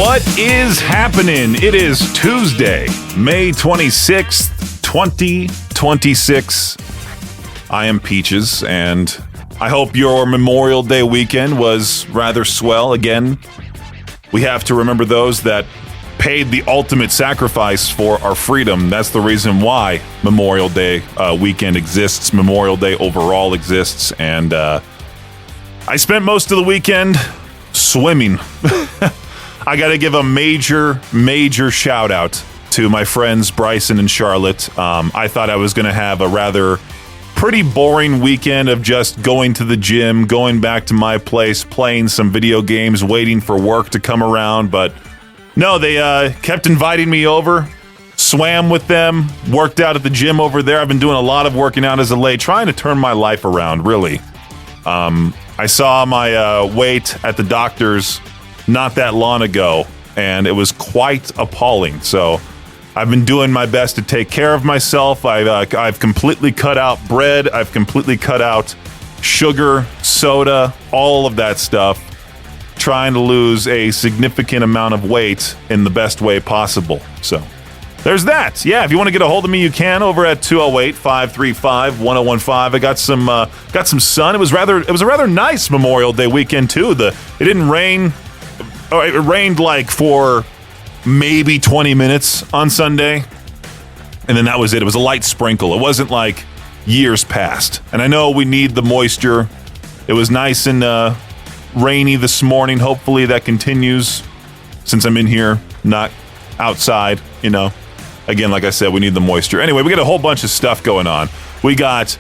What is happening? It is Tuesday, May 26th, 2026. I am Peaches, and I hope your Memorial Day weekend was rather swell. Again, we have to remember those that paid the ultimate sacrifice for our freedom. That's the reason why Memorial Day weekend exists. Memorial Day overall exists, and I spent most of the weekend swimming. I got to give a major shout out to my friends Bryson and Charlotte. I thought I was going to have a rather pretty boring weekend of just going to the gym, going back to my place, playing some video games, waiting for work to come around. But no, they kept inviting me over, swam with them, worked out at the gym over there. I've been doing a lot of working out as of late, trying to turn my life around, really. I saw my weight at the doctor's not that long ago, and it was quite appalling. So I've been doing my best to take care of myself. I've completely cut out bread. I've completely cut out sugar, soda, all of that stuff, trying to lose a significant amount of weight in the best way possible. So there's that. Yeah, if you want to get a hold of me, you can over at 208-535-1015. I got some sun. It was a rather nice Memorial Day weekend too. It didn't rain. It rained like for maybe 20 minutes on Sunday, and then that was it. It was a light sprinkle. It wasn't like years past. And I know we need the moisture. It was nice and rainy this morning. Hopefully that continues since I'm in here, not outside, you know. Again, like I said, we need the moisture. Anyway, we got a whole bunch of stuff going on. We got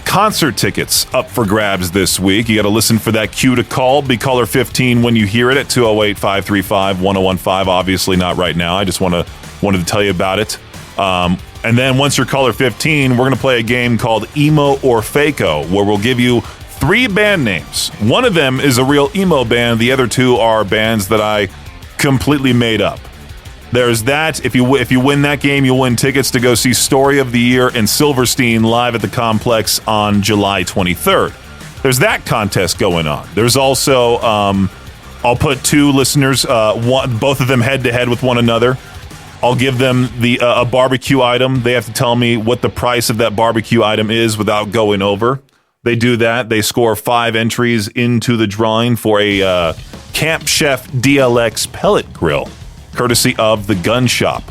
concert tickets up for grabs this week. You got to listen for that cue to call. Be caller 15 when you hear it at 208-535-1015. Obviously not right now. I just wanted to tell you about it. And then once you're caller 15, we're going to play a game called Emo or Faco, where we'll give you 3 band names. One of them is a real emo band. The other 2 are bands that I completely made up. There's that. If you win that game, you'll win tickets to go see Story of the Year and Silverstein live at the Complex on July 23rd. There's that contest going on. There's also, I'll put 2 listeners, both of them head-to-head with one another. I'll give them a barbecue item. They have to tell me what the price of that barbecue item is without going over. They do that. They score 5 entries into the drawing for a Camp Chef DLX pellet grill, courtesy of the Gun Shop.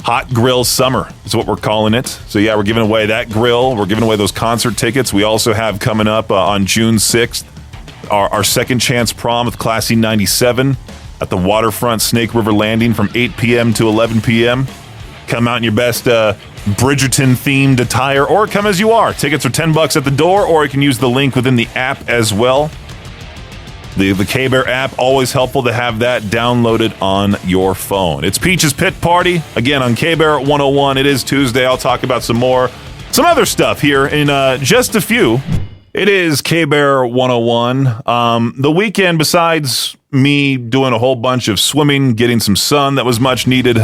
Hot Grill Summer is what we're calling it. So yeah, we're giving away that grill. We're giving away those concert tickets. We also have coming up on June 6th, our second chance prom with Classy 97 at the waterfront Snake River Landing from 8 p.m. to 11 p.m. Come out in your best Bridgerton-themed attire, or come as you are. Tickets are $10 at the door, or you can use the link within the app as well. The K-Bear app, always helpful to have that downloaded on your phone. It's Peach's Pit Party, again on K-Bear 101. It is Tuesday. I'll talk about some other stuff here in just a few. It is K-Bear 101. The weekend, besides me doing a whole bunch of swimming, getting some sun that was much needed,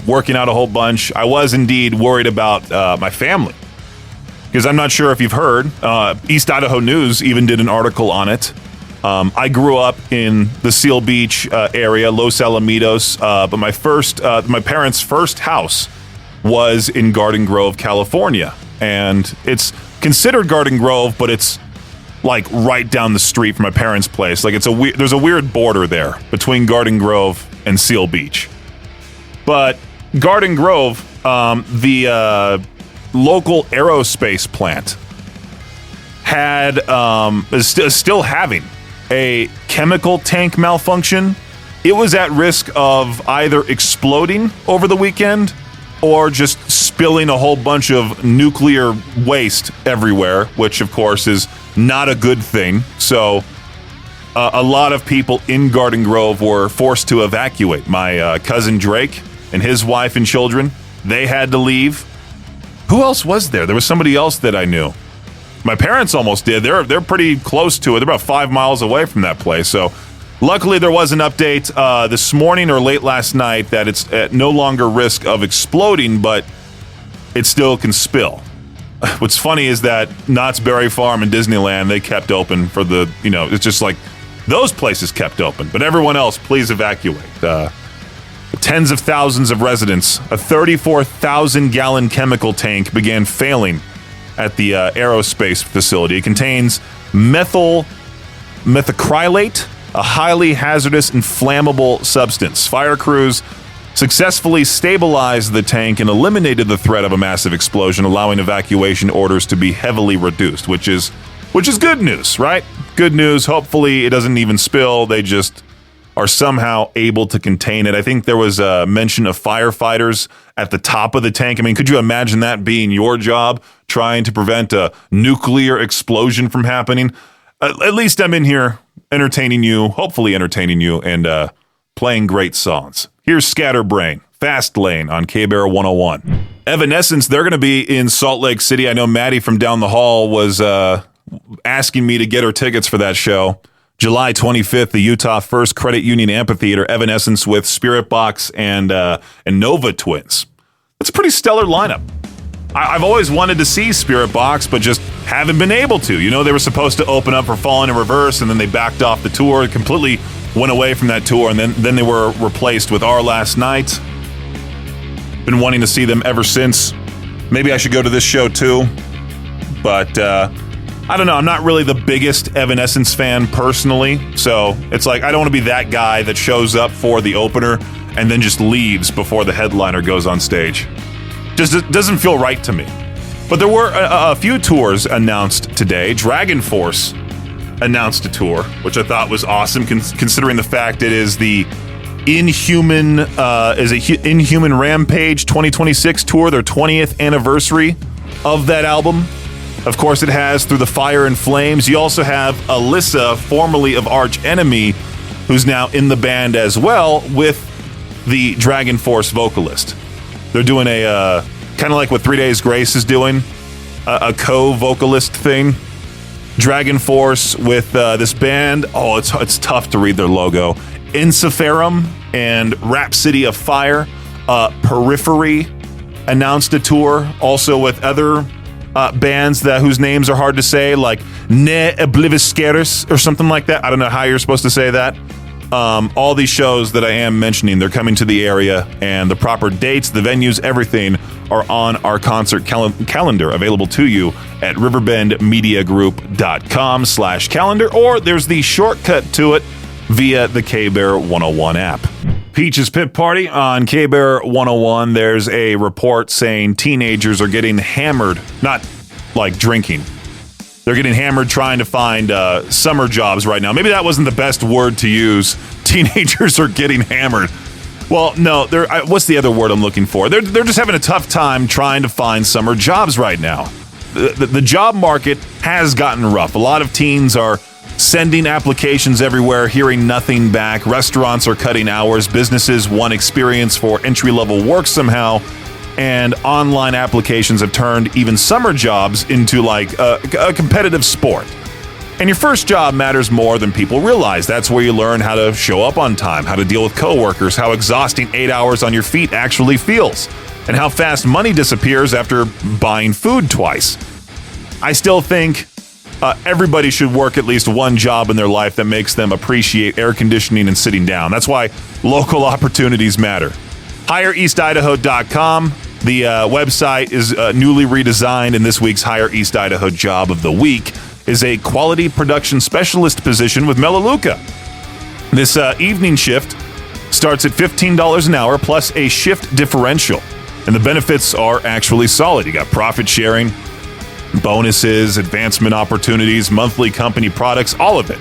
working out a whole bunch, I was indeed worried about my family. Because I'm not sure if you've heard, East Idaho News even did an article on it. I grew up in the Seal Beach area, Los Alamitos, but my parents' first house was in Garden Grove, California. And it's considered Garden Grove, but it's like right down the street from my parents' place. Like there's a weird border there between Garden Grove and Seal Beach. But Garden Grove, the local aerospace plant is still having a chemical tank malfunction. It was at risk of either exploding over the weekend or just spilling a whole bunch of nuclear waste everywhere, which of course is not a good thing. So a lot of people in Garden Grove were forced to evacuate. My cousin Drake and his wife and children, they had to leave. Who else was there? There was somebody else that I knew. My parents almost did. They're pretty close to it. They're about 5 miles away from that place. So luckily there was an update this morning or late last night that it's at no longer risk of exploding, but it still can spill. What's funny is that Knott's Berry Farm and Disneyland, they kept open for it's just like those places kept open. But everyone else, please evacuate. Tens of thousands of residents, a 34,000-gallon chemical tank began failing at the aerospace facility. It contains methacrylate, a highly hazardous and flammable substance. Fire crews successfully stabilized the tank and eliminated the threat of a massive explosion, allowing evacuation orders to be heavily reduced, which is good news, right? Good news. Hopefully it doesn't even spill. They just are somehow able to contain it. I think there was a mention of firefighters at the top of the tank. I mean, could you imagine that being your job, trying to prevent a nuclear explosion from happening? At least I'm in here entertaining you, hopefully entertaining you, and playing great songs. Here's Scatterbrain, Fast Lane on K-Bear 101. Evanescence, they're going to be in Salt Lake City. I know Maddie from down the hall was asking me to get her tickets for that show. July 25th, the Utah First Credit Union Amphitheater, Evanescence with Spiritbox and Nova Twins. That's a pretty stellar lineup. I've always wanted to see Spiritbox, but just haven't been able to. You know, they were supposed to open up for Fallen in Reverse, and then they backed off the tour, completely went away from that tour, and then they were replaced with Our Last Night. Been wanting to see them ever since. Maybe I should go to this show too, but I don't know. I'm not really the biggest Evanescence fan personally, so it's like I don't want to be that guy that shows up for the opener and then just leaves before the headliner goes on stage. Just doesn't feel right to me. But there were a few tours announced today. Dragon Force announced a tour, which I thought was awesome, considering the fact it is the Inhuman Rampage 2026 tour, their 20th anniversary of that album. Of course, it has Through the Fire and Flames. You also have Alyssa, formerly of Arch Enemy, who's now in the band as well with the Dragon Force vocalist. They're doing a kind of like what 3 Days Grace is doing, a co-vocalist thing. Dragon Force with this band. Oh, it's tough to read their logo. Ensiferum and Rhapsody of Fire. Periphery announced a tour, also with other bands whose names are hard to say, like Ne Obliviscaris or something like that. I don't know how you're supposed to say that. All these shows that I am mentioning, they're coming to the area, and the proper dates, the venues, everything are on our concert calendar, available to you at riverbendmediagroup.com/calendar, or there's the shortcut to it via the K-Bear 101 app. Peach's Pit Party on K-Bear 101. There's a report saying teenagers are getting hammered, not like drinking. They're getting hammered trying to find summer jobs right now. Maybe that wasn't the best word to use. Teenagers are getting hammered. Well, no, what's the other word I'm looking for? They're just having a tough time trying to find summer jobs right now. The job market has gotten rough. A lot of teens are sending applications everywhere, hearing nothing back. Restaurants are cutting hours. Businesses want experience for entry-level work somehow. And online applications have turned even summer jobs into like a competitive sport. And your first job matters more than people realize. That's where you learn how to show up on time, how to deal with coworkers, how exhausting 8 hours on your feet actually feels, and how fast money disappears after buying food twice. I still think everybody should work at least one job in their life that makes them appreciate air conditioning and sitting down. That's why local opportunities matter. HireEastIdaho.com. The website is newly redesigned, and this week's Hire East Idaho Job of the Week is a quality production specialist position with Melaleuca. This evening shift starts at $15 an hour plus a shift differential, and the benefits are actually solid. You got profit sharing, bonuses, advancement opportunities, monthly company products, all of it.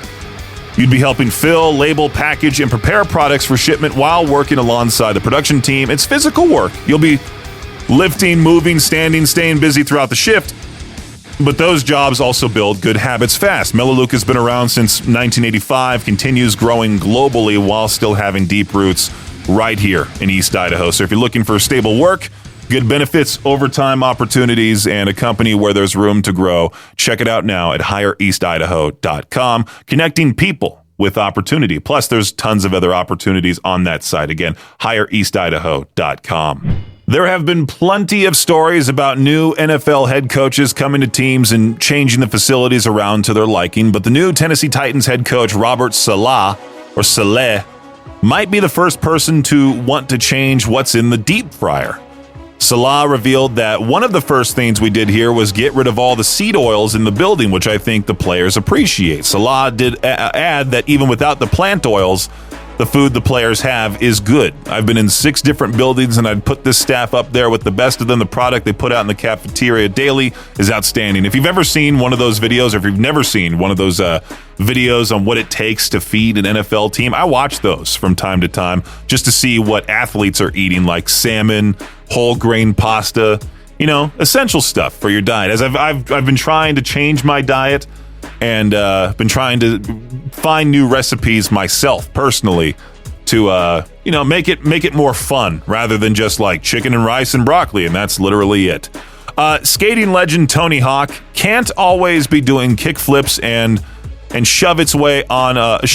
You'd be helping fill, label, package, and prepare products for shipment while working alongside the production team. It's physical work. You'll be lifting, moving, standing, staying busy throughout the shift. But those jobs also build good habits fast. Melaleuca has been around since 1985, continues growing globally while still having deep roots right here in East Idaho. So if you're looking for stable work, good benefits, overtime opportunities, and a company where there's room to grow, check it out now at HireEastIdaho.com, connecting people with opportunity. Plus, there's tons of other opportunities on that site. Again, HireEastIdaho.com. There have been plenty of stories about new NFL head coaches coming to teams and changing the facilities around to their liking, but the new Tennessee Titans head coach Robert Saleh might be the first person to want to change what's in the deep fryer. Saleh revealed that one of the first things we did here was get rid of all the seed oils in the building, which I think the players appreciate. Saleh did add that even without the plant oils, the food the players have is good. I've been in 6 different buildings, and I'd put this staff up there with the best of them. The product they put out in the cafeteria daily is outstanding. If you've ever seen one of those videos, or if you've never seen one of those videos on what it takes to feed an NFL team, I watch those from time to time just to see what athletes are eating, like salmon, whole grain pasta, essential stuff for your diet. As I've been trying to change my diet, and been trying to find new recipes myself personally to make it more fun rather than just like chicken and rice and broccoli, and that's literally it. Skating legend Tony Hawk can't always be doing kick flips and shove its way on What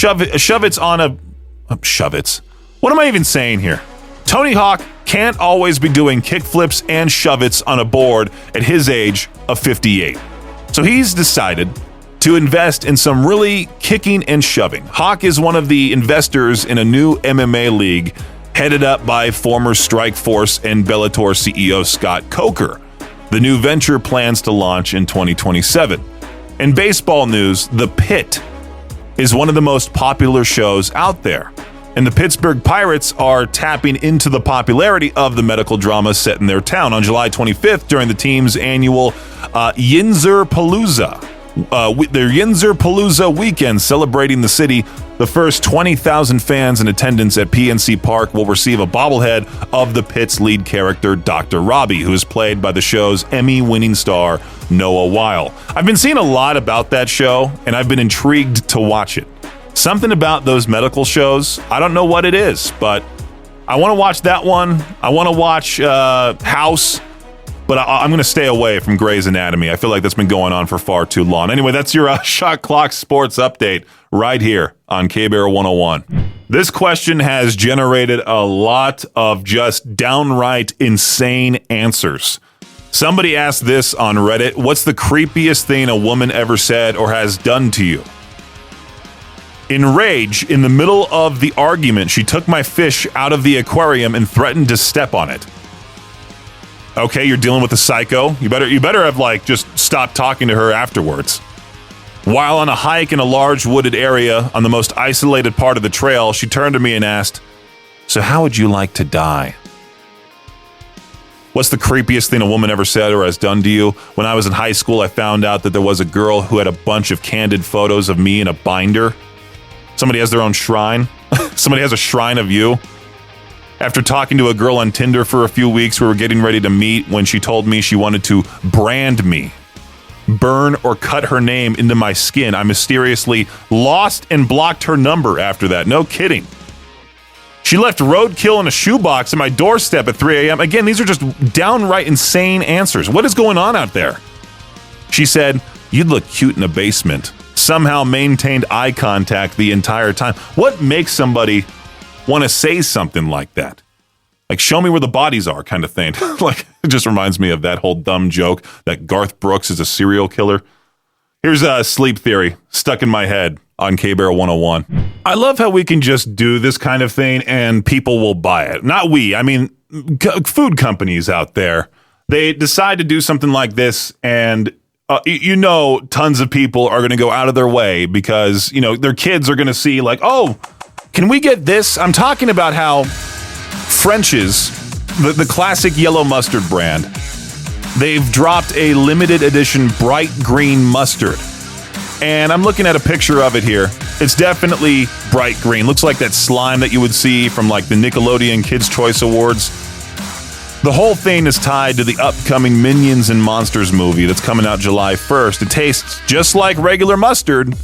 am I even saying here? Tony Hawk can't always be doing kick flips and shove-its on a board at his age of 58. So he's decided to invest in some really kicking and shoving. Hawk is one of the investors in a new MMA league headed up by former Strikeforce and Bellator CEO Scott Coker. The new venture plans to launch in 2027. In baseball news, The Pit is one of the most popular shows out there, and the Pittsburgh Pirates are tapping into the popularity of the medical drama set in their town. On July 25th, during the team's annual Yinzer Palooza, their Yinzer Palooza weekend celebrating the city, the first 20,000 fans in attendance at PNC Park will receive a bobblehead of the Pit's lead character, Dr. Robbie, who is played by the show's Emmy-winning star, Noah Weil. I've been seeing a lot about that show, and I've been intrigued to watch it. Something about those medical shows, I don't know what it is, but I want to watch that one. I want to watch House, but I'm going to stay away from Grey's Anatomy. I feel like that's been going on for far too long. Anyway, that's your Shot Clock Sports Update right here on K-Bear 101. This question has generated a lot of just downright insane answers. Somebody asked this on Reddit: what's the creepiest thing a woman ever said or has done to you? In rage, in the middle of the argument, she took my fish out of the aquarium and threatened to step on it. Okay, you're dealing with a psycho. You better have just stopped talking to her afterwards. While on a hike in a large wooded area on the most isolated part of the trail, she turned to me and asked, "So how would you like to die?" What's the creepiest thing a woman ever said or has done to you? When I was in high school, I found out that there was a girl who had a bunch of candid photos of me in a binder. Somebody has their own shrine. Somebody has a shrine of you. After talking to a girl on Tinder for a few weeks, we were getting ready to meet when she told me she wanted to brand me, burn or cut her name into my skin. I mysteriously lost and blocked her number after that. No kidding. She left roadkill in a shoebox at my doorstep at 3 a.m. Again, these are just downright insane answers. What is going on out there? She said, "You'd look cute in a basement." Somehow maintained eye contact the entire time. What makes somebody want to say something like that? Like, show me where the bodies are kind of thing. It just reminds me of that whole dumb joke that Garth Brooks is a serial killer. Here's a sleep theory stuck in my head on K-Bear 101. I love how we can just do this kind of thing and people will buy it. Not we, I mean, food companies out there. They decide to do something like this, and tons of people are going to go out of their way because, their kids are going to see oh, can we get this? I'm talking about how French's, the classic yellow mustard brand, they've dropped a limited edition bright green mustard. And I'm looking at a picture of it here. It's definitely bright green. Looks like that slime that you would see from the Nickelodeon Kids' Choice Awards. The whole thing is tied to the upcoming Minions and Monsters movie that's coming out July 1st. It tastes just like regular mustard.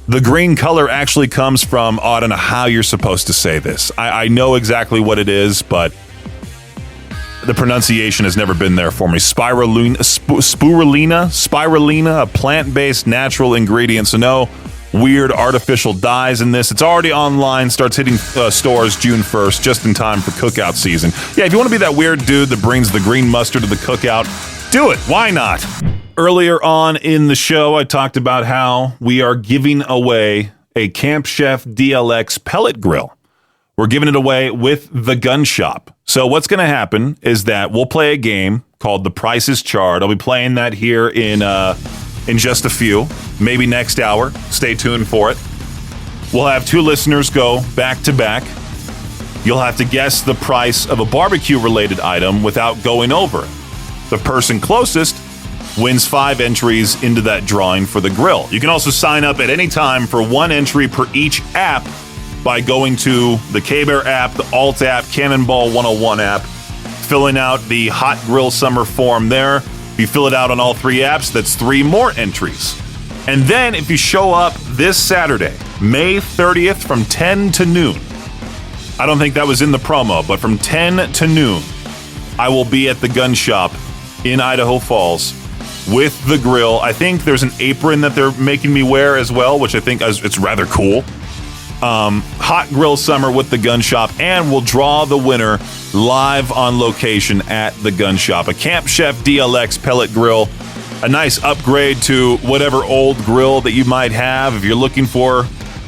The green color actually comes from, I don't know how you're supposed to say this. I know exactly what it is, but the pronunciation has never been there for me. Spirulina, a plant-based natural ingredient. So no, weird artificial dyes in this. It's already online, starts hitting stores June 1st, just in time for cookout season. Yeah, if you want to be that weird dude that brings the green mustard to the cookout, do it. Why not? Earlier on in the show, I talked about how we are giving away a Camp Chef DLX pellet grill. We're giving it away with the Gun Shop. So what's going to happen is that we'll play a game called The Price is Charred. I'll be playing that here in just a few, maybe next hour. Stay tuned for it. We'll have two listeners go back to back. You'll have to guess the price of a barbecue-related item without going over it. The person closest wins 5 entries into that drawing for the grill. You can also sign up at any time for 1 entry per each app by going to the K-Bear app, the Alt app, Cannonball 101 app, filling out the Hot Grill Summer form there. If you fill it out on all 3 apps, that's 3 more entries. And then if you show up this Saturday, May 30th from 10 to noon, I don't think that was in the promo, but from 10 to noon, I will be at the Gun Shop in Idaho Falls with the grill. I think there's an apron that they're making me wear as well, which I think it's rather cool. Hot Grill Summer with the Gun Shop, and we'll draw the winner live on location at the Gun Shop. A Camp Chef DLX pellet grill, a nice upgrade to whatever old grill that you might have. If you're looking for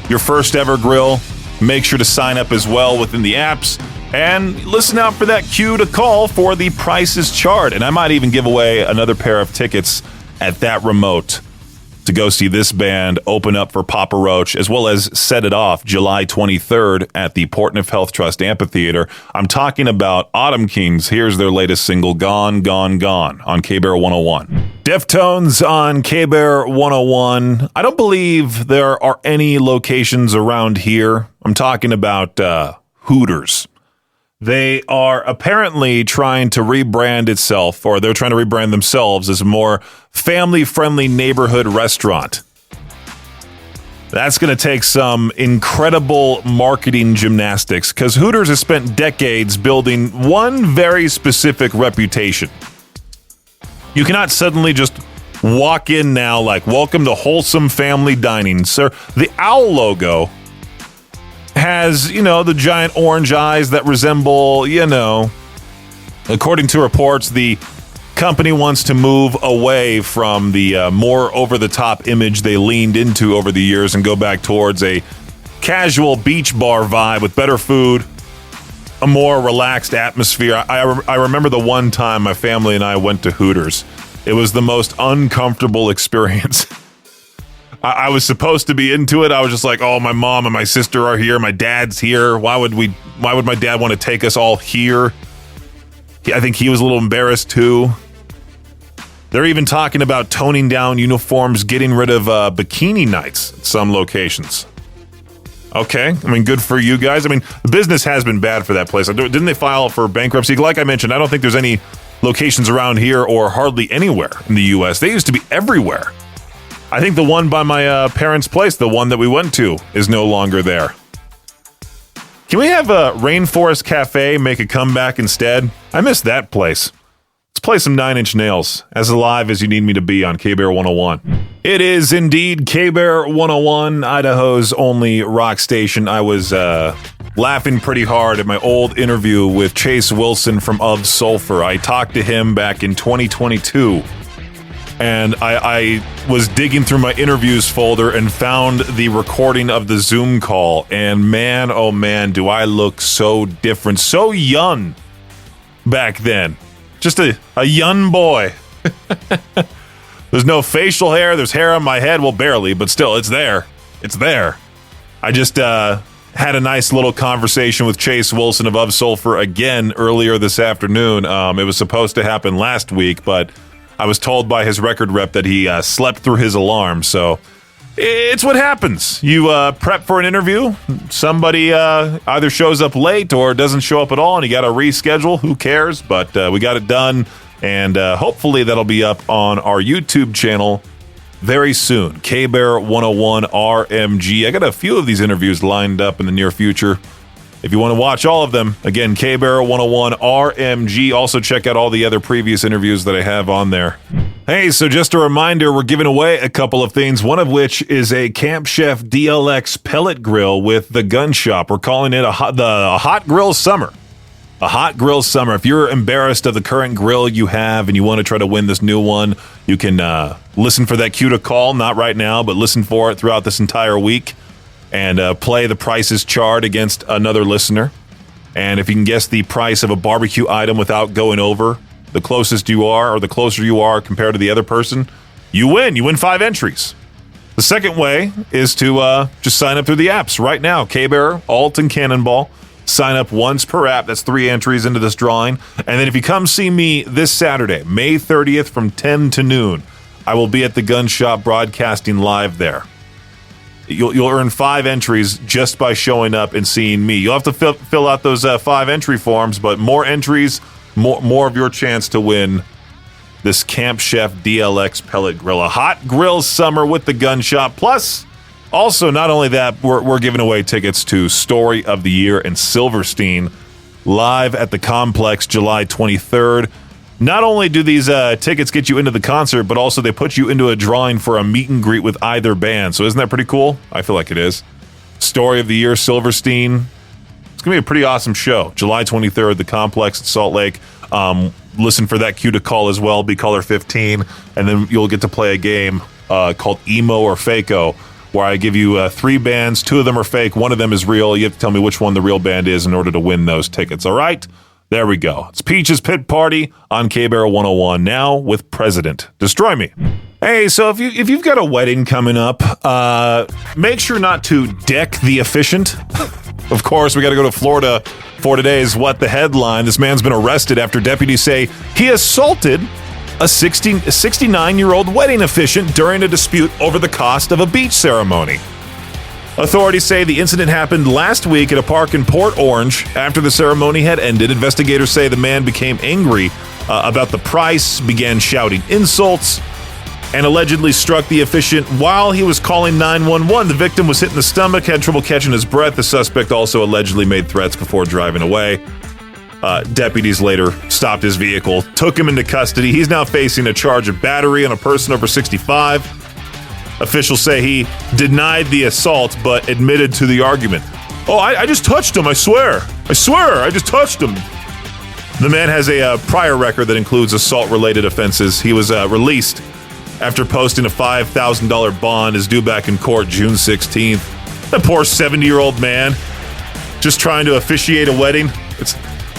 your first ever grill, make sure to sign up as well within the apps and listen out for that cue to call for the Price is Charred. And I might even give away another pair of tickets at that remote to go see this band open up for Papa Roach, as well as Set It Off July 23rd at the Portneuf Health Trust Amphitheater. I'm talking about Autumn Kings. Here's their latest single, Gone, Gone, Gone, on K-Bear 101. Deftones on K-Bear 101. I don't believe there are any locations around here. I'm talking about Hooters. They are apparently trying to rebrand itself, or they're trying to rebrand themselves as a more family-friendly neighborhood restaurant. That's going to take some incredible marketing gymnastics, because Hooters has spent decades building one very specific reputation. You cannot suddenly just walk in now like, welcome to wholesome family dining. Sir, the owl logo has, the giant orange eyes that resemble, according to reports, the company wants to move away from the more over-the-top image they leaned into over the years and go back towards a casual beach bar vibe with better food, a more relaxed atmosphere. I remember the one time my family and I went to Hooters. It was the most uncomfortable experience. I was supposed to be into it. I was just like, oh, my mom and my sister are here. My dad's here. Why would my dad want to take us all here? I think he was a little embarrassed too. They're even talking about toning down uniforms, getting rid of bikini nights at some locations. Okay, good for you guys. The business has been bad for that place. Didn't they file for bankruptcy? Like I mentioned, I don't think there's any locations around here or hardly anywhere in the U.S. They used to be everywhere. I think the one by my parents' place, the one that we went to, is no longer there. Can we have a Rainforest Cafe make a comeback instead? I miss that place. Let's play some 9 Inch Nails, as alive as you need me to be on K-Bear 101. It is indeed K-Bear 101, Idaho's only rock station. I was laughing pretty hard at my old interview with Chase Wilson from Of Sulfur. I talked to him back in 2022. And I was digging through my interviews folder and found the recording of the Zoom call. And man, oh man, do I look so different, so young back then. Just a young boy. There's no facial hair. There's hair on my head. Well, barely, but still, it's there. It's there. I just had a nice little conversation with Chase Wilson of Sulfur again earlier this afternoon. It was supposed to happen last week, but I was told by his record rep that he slept through his alarm, so it's what happens. You prep for an interview, somebody either shows up late or doesn't show up at all, and you got to reschedule. Who cares? But we got it done, and hopefully that'll be up on our YouTube channel very soon. K-Bear 101 RMG. I got a few of these interviews lined up in the near future. If you want to watch all of them, again, K-Bear 101 RMG. Also check out all the other previous interviews that I have on there. Hey, so just a reminder, we're giving away a couple of things, one of which is a Camp Chef DLX pellet grill with the Gun Shop. We're calling it a Hot Grill Summer. A Hot Grill Summer. If you're embarrassed of the current grill you have and you want to try to win this new one, you can listen for that cue to call. Not right now, but listen for it throughout this entire week and play the prices chart against another listener. And if you can guess the price of a barbecue item without going over the closest you are or the closer you are compared to the other person, you win. You win 5 entries. The second way is to just sign up through the apps right now. K-Bearer, Alt, and Cannonball. Sign up once per app. That's 3 entries into this drawing. And then if you come see me this Saturday, May 30th from 10 to noon, I will be at the Gun Shop broadcasting live there. You'll earn 5 entries just by showing up and seeing me. You'll have to fill out those 5 entry forms, but more entries, more of your chance to win this Camp Chef DLX pellet grill. A Hot Grill Summer with the Gun Shop. Plus, also, not only that, we're giving away tickets to Story of the Year and Silverstein live at the Complex July 23rd. Not only do these tickets get you into the concert, but also they put you into a drawing for a meet and greet with either band. So isn't that pretty cool? I feel like it is. Story of the Year, Silverstein. It's going to be a pretty awesome show. July 23rd, the Complex at Salt Lake. Listen for that cue to call as well, be caller 15, and then you'll get to play a game called Emo or Fako, where I give you 3 bands. 2 of them are fake. 1 of them is real. You have to tell me which one the real band is in order to win those tickets. All right? There we go. It's Peach's Pit Party on K-Bear 101 now with President Destroy Me. Hey, so if you've got a wedding coming up, make sure not to deck the officiant. Of course, we got to go to Florida for today's What the Headline. This man's been arrested after deputies say he assaulted a 69-year-old wedding officiant during a dispute over the cost of a beach ceremony. Authorities say the incident happened last week at a park in Port Orange. After the ceremony had ended, investigators say the man became angry about the price, began shouting insults, and allegedly struck the officiant while he was calling 911. The victim was hit in the stomach, had trouble catching his breath. The suspect also allegedly made threats before driving away. Deputies later stopped his vehicle, took him into custody. He's now facing a charge of battery on a person over 65. Officials say he denied the assault, but admitted to the argument. Oh, I just touched him, I swear, I just touched him. The man has a prior record that includes assault-related offenses. He was released after posting a $5,000 bond is due back in court June 16th. The poor 70-year-old man just trying to officiate a wedding.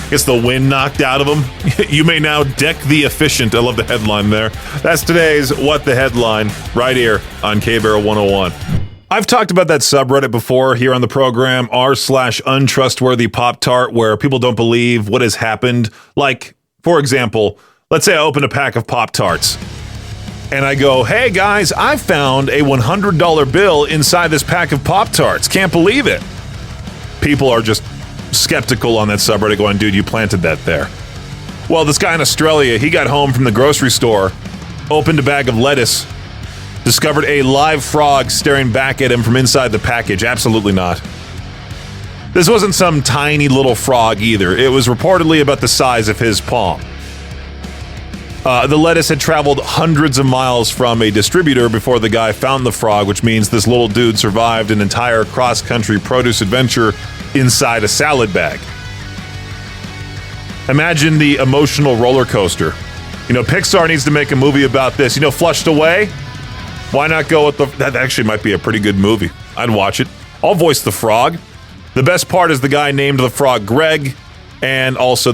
Gets the wind knocked out of him. You may now deck the officiant. I love the headline there. That's today's What the Headline right here on K-Bear 101. I've talked about that subreddit before here on the program, r/untrustworthy Pop-Tart, where people don't believe what has happened. Like, for example, let's say I open a pack of Pop-Tarts and I go, hey guys, I found a $100 bill inside this pack of Pop-Tarts. Can't believe it. People are just skeptical on that subreddit going, dude, you planted that there. Well, this guy in Australia, he got home from the grocery store, opened a bag of lettuce, discovered a live frog staring back at him from inside the package. Absolutely not. This wasn't some tiny little frog either. It was reportedly about the size of his palm. The lettuce had traveled hundreds of miles from a distributor before the guy found the frog, which means this little dude survived an entire cross-country produce adventure inside a salad bag. Imagine the emotional roller coaster. You know, Pixar needs to make a movie about this. You know, Flushed Away? Why not go with that actually might be a pretty good movie. I'd watch it. I'll voice the frog. The best part is the guy named the frog Greg, and also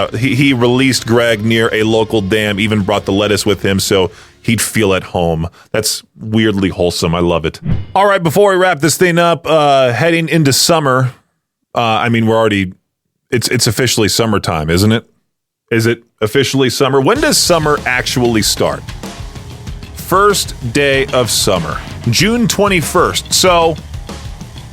he released Greg near a local dam, even brought the lettuce with him so he'd feel at home. That's weirdly wholesome. I love it. All right, before we wrap this thing up, heading into summer, it's officially summertime, isn't it? Is it officially summer? When does summer actually start? First day of summer, June 21st. So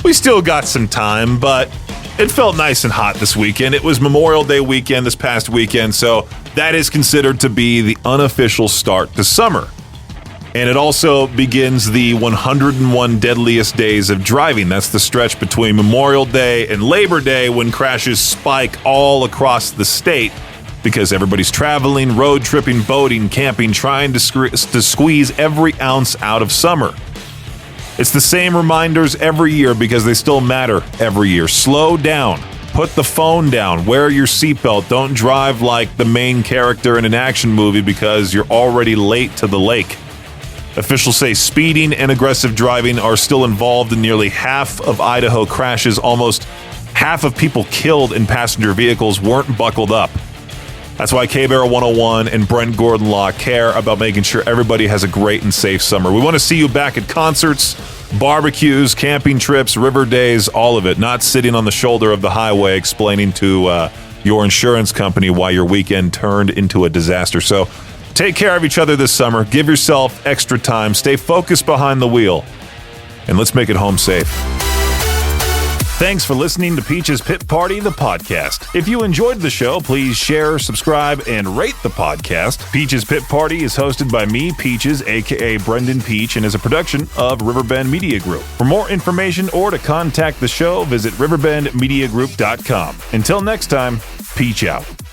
we still got some time, but it felt nice and hot this weekend. It was Memorial Day weekend this past weekend, so that is considered to be the unofficial start to summer. And it also begins the 101 deadliest days of driving. That's the stretch between Memorial Day and Labor Day when crashes spike all across the state. because everybody's traveling, road tripping, boating, camping, trying to squeeze every ounce out of summer. It's the same reminders every year because they still matter every year. Slow down. Put the phone down. Wear your seatbelt. Don't drive like the main character in an action movie because you're already late to the lake. Officials say speeding and aggressive driving are still involved in nearly half of Idaho crashes. Almost half of people killed in passenger vehicles weren't buckled up. That's why K-Barrel 101 and Brent Gordon Law care about making sure everybody has a great and safe summer. We want to see you back at concerts, barbecues, camping trips, river days, all of it, not sitting on the shoulder of the highway explaining to your insurance company why your weekend turned into a disaster. So take care of each other this summer. Give yourself extra time. Stay focused behind the wheel. And let's make it home safe. Thanks for listening to Peach's Pit Party, the podcast. If you enjoyed the show, please share, subscribe, and rate the podcast. Peach's Pit Party is hosted by me, Peaches, a.k.a. Brendan Peach, and is a production of Riverbend Media Group. For more information or to contact the show, visit riverbendmediagroup.com. Until next time, Peach out.